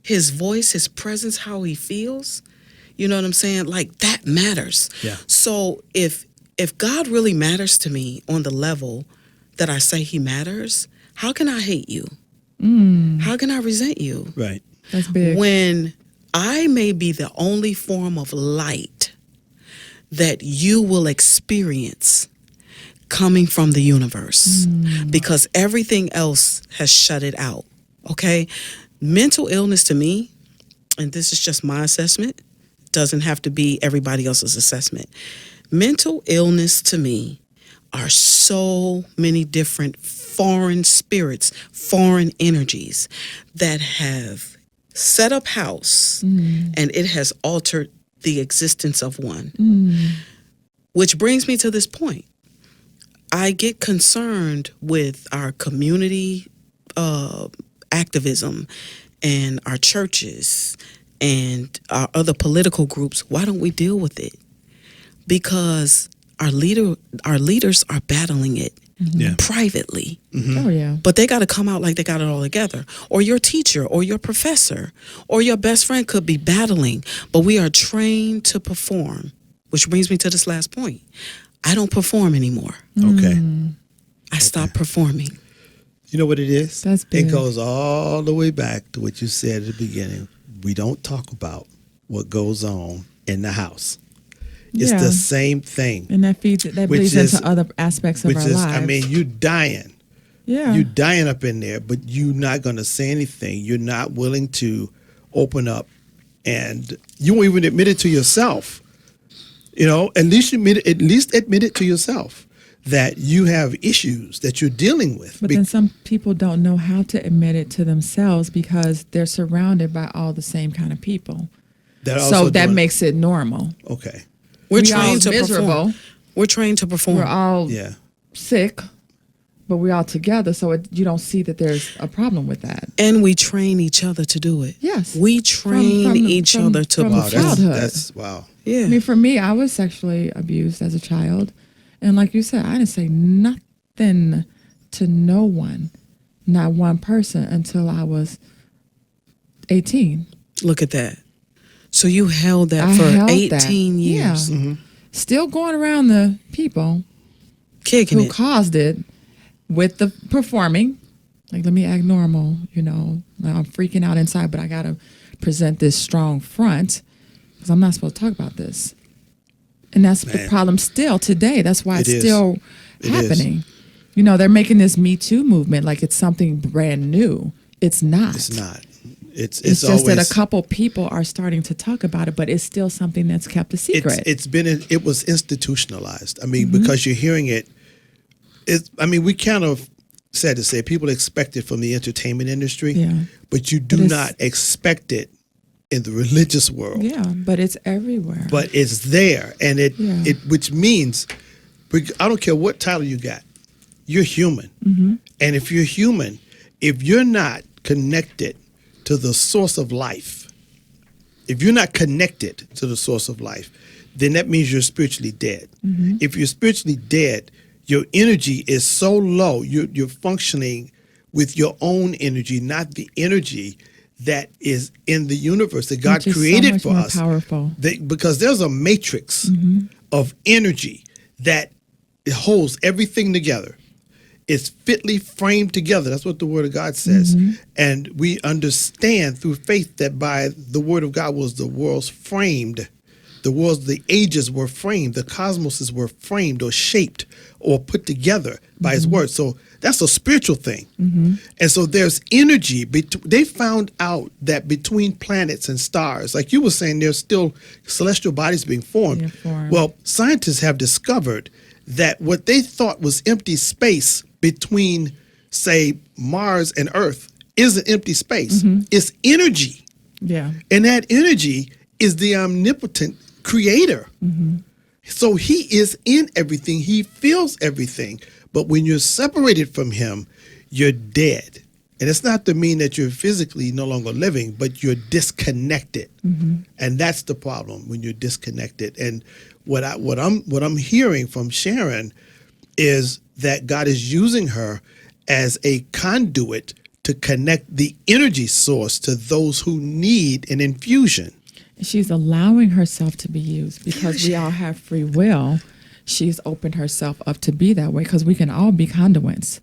His voice, his presence, how he feels. You know what I'm saying? Like, that matters. Yeah. So if God really matters to me on the level that I say he matters, how can I hate you? How can I resent you? Right. That's big. When I may be the only form of light that you will experience coming from the universe, because everything else has shut it out. Okay? Mental illness to me, and this is just my assessment, doesn't have to be everybody else's assessment. Mental illness to me are so many different foreign spirits, foreign energies that have set up house, and it has altered the existence of one. Which brings me to this point. I get concerned with our community activism and our churches and our other political groups. Why don't we deal with it? Because our leaders are battling it privately. Oh, yeah. But they got to come out like they got it all together. Or your teacher or your professor or your best friend could be battling, but we are trained to perform, which brings me to this last point. I don't perform anymore. Okay. I stopped performing. You know what it is? That's big. It goes all the way back to what you said at the beginning. We don't talk about what goes on in the house. It's Yeah. the same thing. And that bleeds into other aspects of our lives. I mean, you dying. yeah. You dying up in there, but you're not going to say anything. You're not willing to open up, and you won't even admit it to yourself. You know, at least admit it to yourself that you have issues that you're dealing with. But then some people don't know how to admit it to themselves because they're surrounded by all the same kind of people. So that makes it normal. Okay. We're We all trained to miserable. perform. We're trained to perform. We're all Yeah. sick, but we're all together, so you don't see that there's a problem with that. And we train each other to do it. Yes. We train each other to from Wow. perform. childhood. That's wow. Yeah. I mean, for me, I was sexually abused as a child. And like you said, I didn't say nothing to no one, not one person, until I was 18. Look at that. So you held that I for held 18 that. years. Yeah. Still going around the people Kicking who it. caused it with the performing. Like, let me act normal, you know. Like, I'm freaking out inside, but I got to present this strong front because I'm not supposed to talk about this. And that's the Man. problem still today. That's why It it's is. still It happening. You know, they're making this Me Too movement like it's something brand new. It's not. It's not. It's just always, that a couple people are starting to talk about it, but it's still something that's kept a secret. It was institutionalized. I mean, because you're hearing it. We kind of sad to say people expect it from the entertainment industry, Yeah. but you do But it's- not expect it in the religious world. Yeah, but it's everywhere. But it's there, and Yeah. which means, I don't care what title you got, you're human, and if you're human, if you're not connected to the source of life, if you're not connected to the source of life, then that means you're spiritually dead. If you're spiritually dead, your energy is so low, you're functioning with your own energy, not the energy that is in the universe that God Which is so created much for more us. powerful. Because there's a matrix of energy that holds everything together. It's fitly framed together. That's what the Word of God says. And we understand through faith that by the Word of God was the world's framed. The ages were framed. The cosmoses were framed or shaped or put together by His Word. So that's a spiritual thing. And so there's energy. They found out that between planets and stars, like you were saying, there's still celestial bodies being formed. Being formed. Well, scientists have discovered that what they thought was empty space between, say, Mars and Earth is an empty space. It's energy. Yeah. And that energy is the omnipotent creator. So he is in everything. He feels everything. But when you're separated from him, you're dead. And it's not to mean that you're physically no longer living, but you're disconnected. And that's the problem, when you're disconnected. And what I'm hearing from Sharon is that God is using her as a conduit to connect the energy source to those who need an infusion. She's allowing herself to be used because we all have free will. She's opened herself up to be that way because we can all be conduits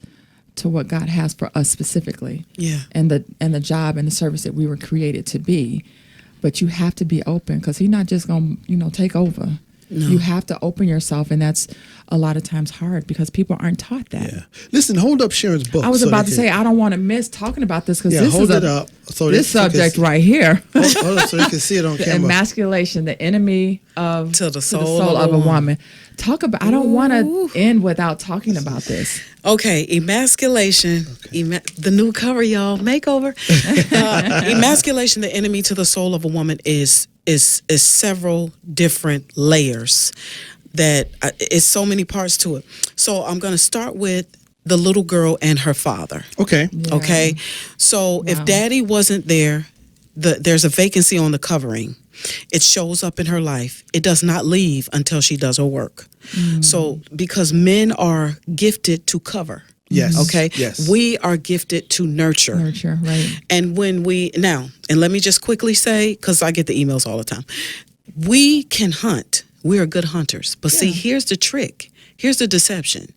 to what God has for us specifically. Yeah. And the job and the service that we were created to be. But you have to be open because he's not just going to, take over. No. You have to open yourself, and that's a lot of times hard because people aren't taught that. Yeah. Listen, hold up Sharon's book. I was about to say, I don't want to miss talking about this because this hold is it up so this subject right here. Hold up so you can see it on The camera. emasculation, the enemy of to the soul of a woman. Talk about. I don't want to end without talking about this. Okay, emasculation, the new cover, y'all, makeover. Emasculation, the enemy to the soul of a woman, is several different layers that is so many parts to it. So I'm going to start with the little girl and her father. Okay. Yeah. Okay. So if daddy wasn't there, there's a vacancy on the covering. It shows up in her life. It does not leave until she does her work. So because men are gifted to cover. Yes. Okay. Yes. We are gifted to nurture. Nurture, right. And when and let me just quickly say, because I get the emails all the time, we can hunt. We are good hunters. But see, here's the trick. Here's the deception.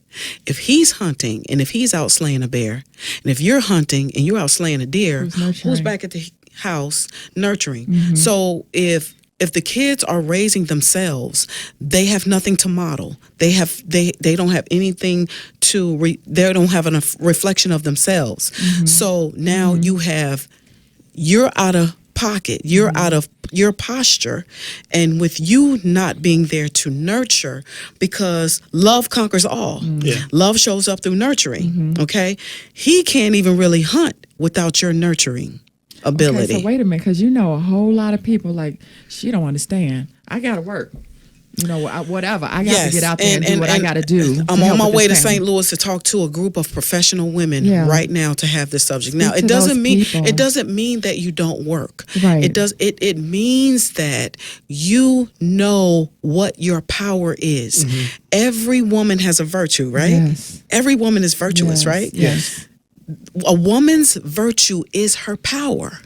If he's hunting and if he's out slaying a bear, and if you're hunting and you're out slaying a deer, who's back at the house nurturing? So if the kids are raising themselves, they have nothing to model. They don't have anything they don't have a reflection of themselves. So now you're out of pocket, you're out of your posture, and with you not being there to nurture, because love conquers all. Love shows up through nurturing. Okay, he can't even really hunt without your nurturing ability. Okay, so wait a minute, because a whole lot of people like, she don't understand. I got to work. Whatever. I got to get out there and do what I got to do. I'm on my way to St. Louis to talk to a group of professional women right now to have this subject. Now, it doesn't mean that you don't work. Right. It means that you know what your power is. Every woman has a virtue, right? Yes. Every woman is virtuous, right? Yes. A woman's virtue is her power.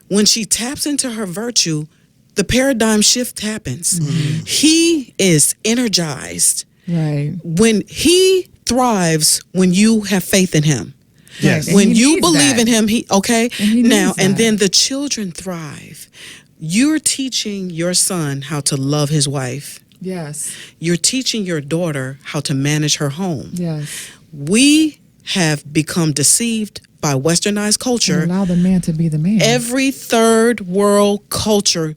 When she taps into her virtue, the paradigm shift happens. He is energized. Right. When he thrives, when you have faith in him. Yes. When you believe in him, and then the children thrive. You're teaching your son how to love his wife. Yes. You're teaching your daughter how to manage her home. Yes. We have become deceived by westernized culture. And allow the man to be the man. Every third world culture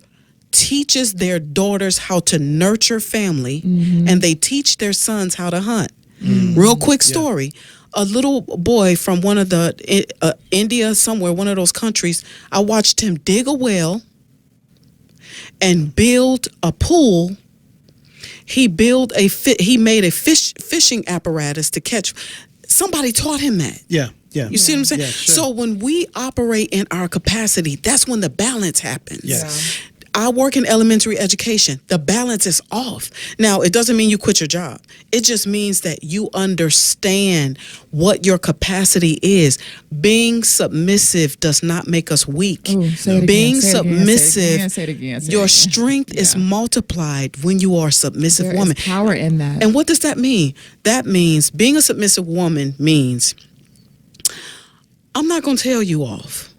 teaches their daughters how to nurture family, and they teach their sons how to hunt. Real quick story. A little boy from one of the India, somewhere, one of those countries, I watched him dig a well and build a pool. He made a fishing apparatus to catch. Somebody taught him that. Yeah. You see what I'm saying? Yeah, sure. So when we operate in our capacity, that's when the balance happens. Yes. I work in elementary education. The balance is off. Now, it doesn't mean you quit your job. It just means that you understand what your capacity is. Being submissive does not make us weak. Ooh, say it Being again, submissive, say it again. your strength is multiplied when you are a submissive There woman. is power in that. And what does that mean? That means being a submissive woman means I'm not going to tell you off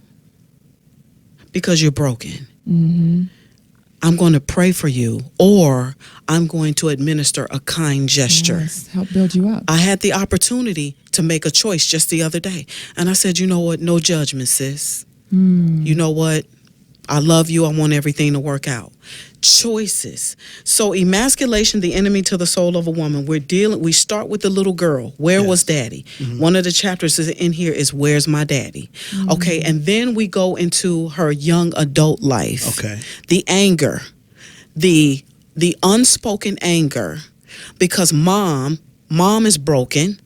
because you're broken. I'm going to pray for you, or I'm going to administer a kind gesture. Yes, help build you up. I had the opportunity to make a choice just the other day. And I said, you know what? No judgment, sis. You know what? I love you. I want everything to work out. Choices. So emasculation, the enemy to the soul of a woman. We start with the little girl. Where was daddy? One of the chapters in here is where's my daddy? Okay, and then we go into her young adult life. Okay. The anger, the unspoken anger, because mom is broken.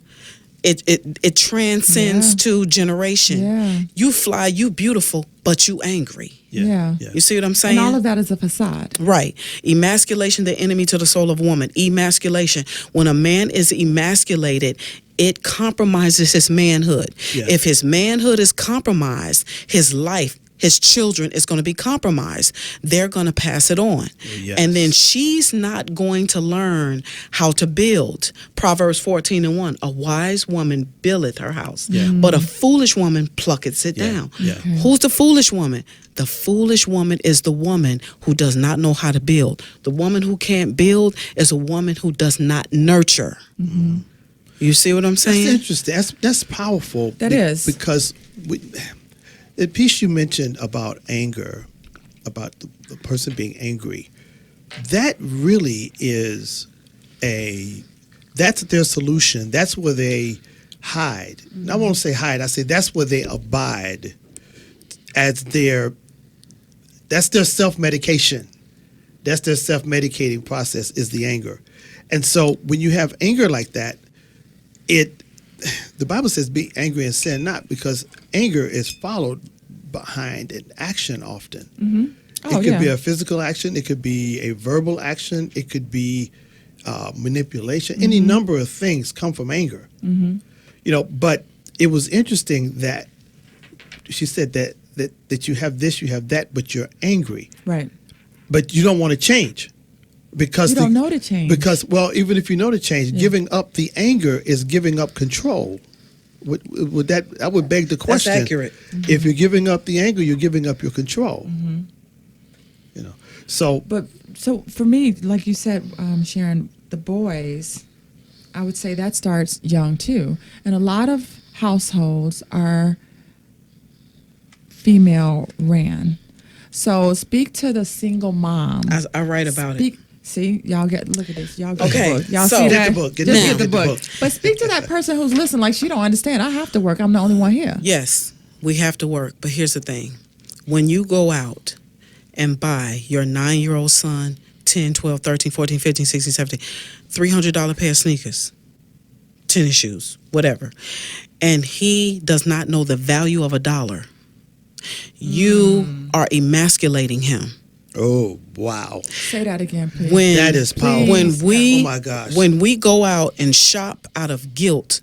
It transcends to generation. Yeah. You fly, you beautiful, but you angry. Yeah. You see what I'm saying? And all of that is a facade. Right. Emasculation, the enemy to the soul of a woman. Emasculation. When a man is emasculated, it compromises his manhood. Yeah. If his manhood is compromised, his life, his children is going to be compromised. They're going to pass it on. Yes. And then she's not going to learn how to build. Proverbs 14:1, a wise woman buildeth her house, but a foolish woman plucketh it down. Yeah. Okay. Who's the foolish woman? The foolish woman is the woman who does not know how to build. The woman who can't build is a woman who does not nurture. You see what I'm saying? That's interesting. That's powerful. That is. Because the piece you mentioned about anger, about the person being angry, that really is that's their solution. That's where they hide. I won't say hide. I say that's where they abide as that's their self-medication. That's their self-medicating process is the anger. And so when you have anger like that, the Bible says be angry and sin not, because anger is followed behind an action often. Oh, It could be yeah. a physical action. It could be a verbal action. It could be manipulation. Any number of things come from anger. But it was interesting that she said that you have this, you have that, but you're angry. Right. But you don't want to change. Because You don't know to change. Because, even if you know to change, giving up the anger is giving up control. Would that would beg the question. That's accurate. If you're giving up the anger, you're giving up your control. So for me, like you said, Sharon, the boys, I would say that starts young too. And a lot of households are female ran. So speak to the single mom. I write about it. See, y'all look at this. Y'all get Okay, the book. Y'all so- see Get that? the book, get Just the get the book, book. get the book. But speak to that person who's listening like she don't understand. I have to work. I'm the only one here. Yes, we have to work. But here's the thing. When you go out and buy your 9-year-old son 10, 12, 13, 14, 15, 16, 17, $300 pair of sneakers, tennis shoes, whatever, and he does not know the value of $1, you are emasculating him. oh wow, Say that again, please. When that is powerful. Please. Oh my gosh. When we go out and shop out of guilt,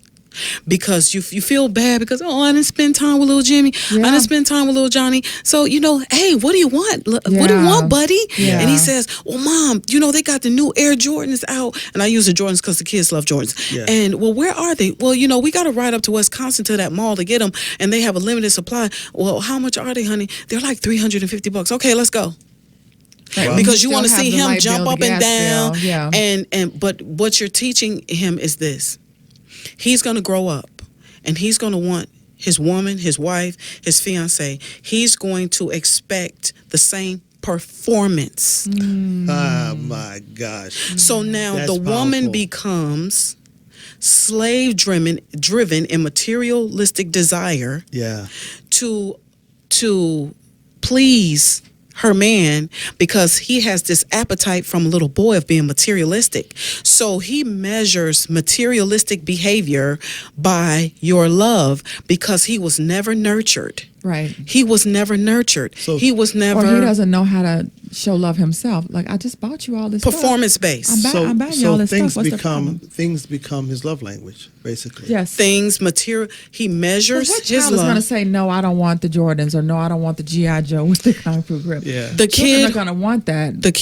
because you feel bad because I didn't spend time with little Jimmy, I Yeah. didn't spend time with little Johnny. So hey, what do you want? What do you Yeah. want, buddy? Yeah. And he says, well, Mom, they got the new Air Jordans out, and I use the Jordans because the kids love Jordans. Yeah. And well, where are they? Well, we got to ride up to Wisconsin to that mall to get them, and they have a limited supply. Well, how much are they, honey? They're like $350. Okay, let's go. Right. Because you Still want to have see the him light jump bill, up the and gas down. bill. Yeah. But what you're teaching him is this. He's going to grow up and he's going to want his woman, his wife, his fiance. He's going to expect the same performance. Oh my gosh. So now That's the woman powerful. becomes slave driven in materialistic desire Yeah. to please her man, because he has this appetite from a little boy of being materialistic. So he measures materialistic behavior by your love, because he was never nurtured. Right. He was never nurtured. So- he was never Or he doesn't know how to show love himself. Like, I just bought you all this performance stuff. based. I'm buying you all this things stuff. What's the problem? become his love language, basically. Yes. Things material. He 'Cause measures what his child is going to love. say, no, I don't want the Jordans, or no, I don't want the G.I. Joe with the Kung Fu grip? Yeah. The Children are kid, going to want that. the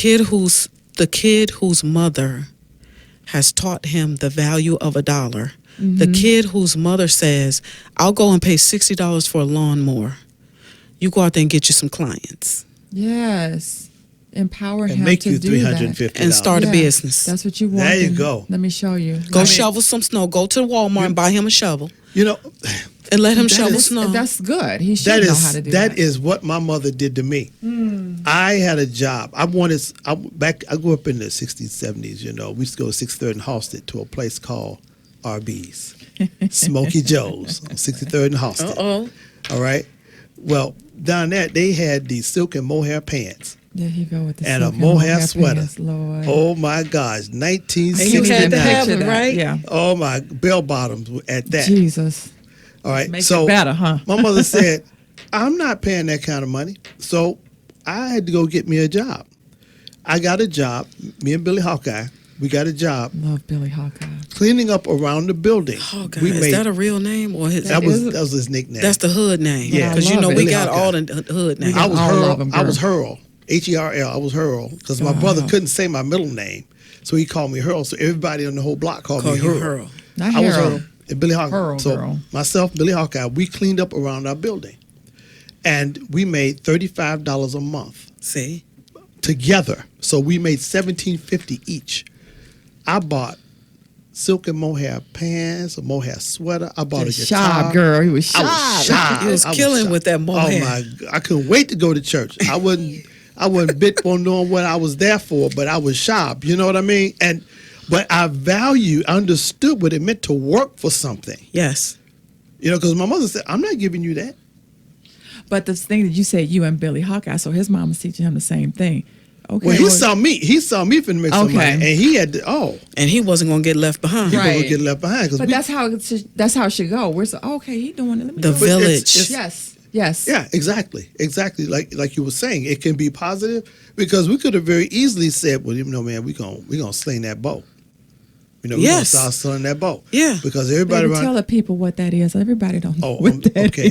kid whose mother has taught him the value of $1. The kid whose mother says, "I'll go and pay $60 for a lawnmower. You go out there and get you some clients Yes. Empower And him make to you do that. $350 and start a Yeah. business. That's what you want. There you and go. Let me show you. Go Like, shovel some snow. Go to Walmart and buy him a shovel And and let him That shovel is- snow. That's good. He should that know how to do that. is what my mother did to me. I had a job. I grew up in the 60s, 70s, you know. We used to go to 63rd and Halsted to a place called RB's, Smoky Joe's on 63rd and Halsted. Uh-oh. All right. Well, down there, they had these silk and mohair pants. There you go with the And a silk mohair sweater. pants, Lord. Oh my gosh, And 1969. you had to have Picture them, that. right? Yeah. Oh my, bell bottoms were at that. Jesus. All right. Makes So it better, huh? my mother said, I'm not paying that kind of money. So I had to go get me a job. I got a job. Me and Billy Hawkeye, we got a job Love Billy Hawkeye. cleaning up around the building. Oh, God. We Is made, that a real name or his? that was his nickname. That's the hood name. Yeah. Because, you I know, love we it. got Billy all the hood names. I was all Hurl. love 'em, I was girl. Hurl. H-E-R-L. I was Hurl because my brother couldn't say my middle name, so he called me Hurl. So everybody on the whole block called Call me you Hurl. Hurl. Not I was Harold. Hurl and Billy Hawkeye. Hurl, So girl. myself, Billy Hawkeye, we cleaned up around our building, and we made $35 a month See? together. So we made $17.50 each. I bought silk and mohair pants, a mohair sweater. I bought a guitar. Shy girl. He was I shy. was shy. You was I killing shy. with that mohair. Oh my! I couldn't wait to go to church. I wasn't bit on knowing what I was there for, but I was sharp. You know what I mean? But I understood what it meant to work for something. Yes. You know, because my mother said, "I'm not giving you that." But the thing that you said, you and Billy Hawkeye, so his mom was teaching him the same thing. Okay. Well, he saw me. He saw me finna make some Okay. money, and he had to. And he wasn't going to get left behind. He Right. gonna get left behind. But that's how it should go. We're so okay. He doing it. Let me The do it. village. it's- Yes. Yeah, exactly. Like you were saying, it can be positive because we could have very easily said, "Well, you know, man, we gonna sling that bow." You know, we're gonna Yes. start selling that bow. Yeah. Because everybody Baby, around. tell the people what that is. Everybody don't know Oh, what that okay.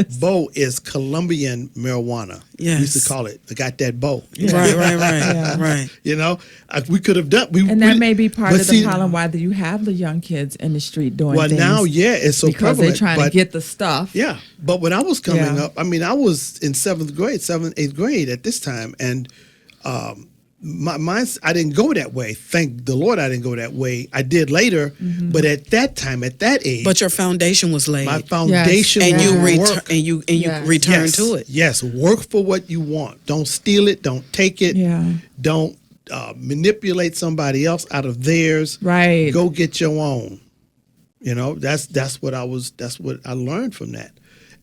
is. Bow is Colombian marijuana. Yes. We used to call it. I got that bow. Right. Yeah. Right. You know, we could have done. And that may be part but of see, the problem why you have the young kids in the street doing Well, things. now, yeah, it's so because prevalent. they're trying but, to get the stuff. Yeah, but when I was coming Yeah. up, I mean, I was in 8th grade at this time, and I didn't go that way. Thank the Lord, I didn't go that way. I did later, but at that time, at that age, But your foundation was laid. my foundation and was you work. Yes. return to it. Yes, work for what you want. Don't steal it. Don't take it. Yeah. Don't manipulate somebody else out of theirs. Right. Go get your own. You know, that's what I learned from that.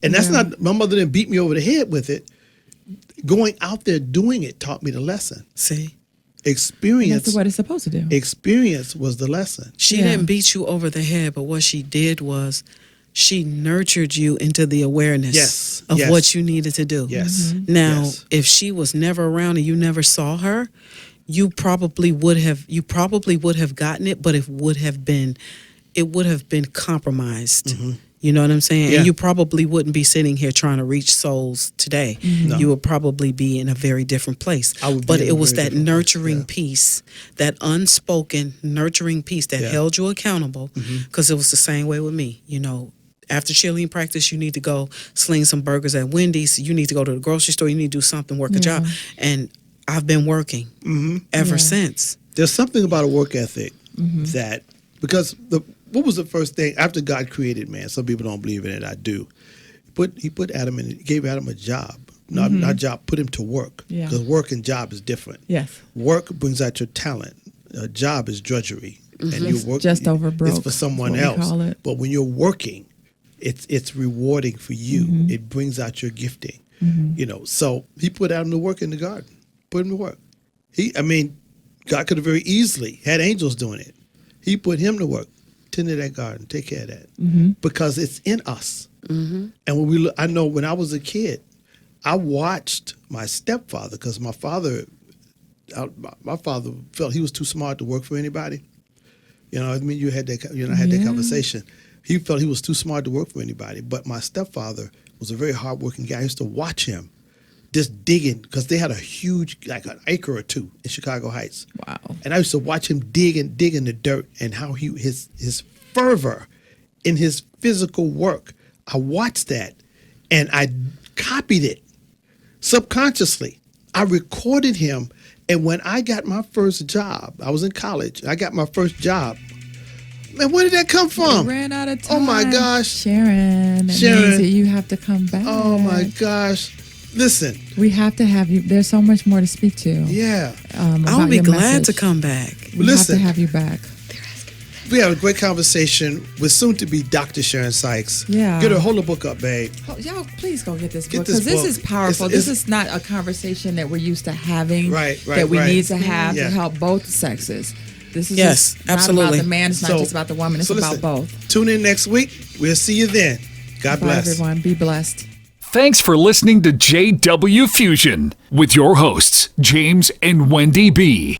And that's Yeah. not, my mother didn't beat me over the head with it. Going out there doing it taught me the lesson. See? And Experience that's what it's supposed to do. experience was the lesson. She Yeah. didn't beat you over the head, but what she did was she nurtured you into the awareness Yes, of yes. what you needed to do. Yes. Now, Yes. if she was never around and you never saw her, you probably would have gotten it, but it would have been compromised. You know what I'm saying? Yeah. And you probably wouldn't be sitting here trying to reach souls today. No. You would probably be in a very different place. I would be But in it a was very that different place, nurturing yeah. piece, that unspoken nurturing piece that Yeah. held you accountable. Because it was the same way with me. You know, after cheerleading practice, you need to go sling some burgers at Wendy's. You need to go to the grocery store. You need to do something, work a job. And I've been working ever since. There's something about a work ethic that, because what was the first thing after God created man? Some people don't believe in it. I do. He put Adam in. He gave Adam a job. Not job. Put him to work. Yeah. Because work and job is different. Yes. Work brings out your talent. A job is drudgery, and you It's work just over broke, It's for someone is what we else. call it. But when you're working, it's rewarding for you. It brings out your gifting. You know. So he put Adam to work in the garden. Put him to work. God could have very easily had angels doing it. He put him to work. Tend to that garden. Take care of that. Because it's in us. And I know when I was a kid, I watched my stepfather, because my father felt he was too smart to work for anybody. You know, I mean, I had that conversation. He felt he was too smart to work for anybody. But my stepfather was a very hardworking guy. I used to watch him just digging, because they had a huge, like an acre or two in Chicago Heights. Wow. And I used to watch him dig in the dirt, and how his fervor in his physical work. I watched that, and I copied it subconsciously. I recorded him, and when I got my first job, I was in college. I got my first job. Man, where did that come from? We ran out of time. Oh my gosh. Sharon. It Sharon. means that you have to come back. Oh my gosh. Listen. We have to have you. There's so much more to speak to. Yeah. I about would be your glad to message. come back. We Listen. have to have you back. We had a great conversation with soon-to-be Dr. Sharon Sykes. Yeah. Get her, hold the book up, babe. Oh, y'all, please go get this Get book this because this book. is powerful. It's- This is not a conversation that we're used to having. Right, That we right. need to have Yeah. to help both sexes. This is Yes, just not absolutely. about the man. It's not So- just about the woman. It's so about listen, both. Tune in next week. We'll see you then. God Bye, bless. everyone. Be blessed. Thanks for listening to Jwfuzion with your hosts, James and Wendy B.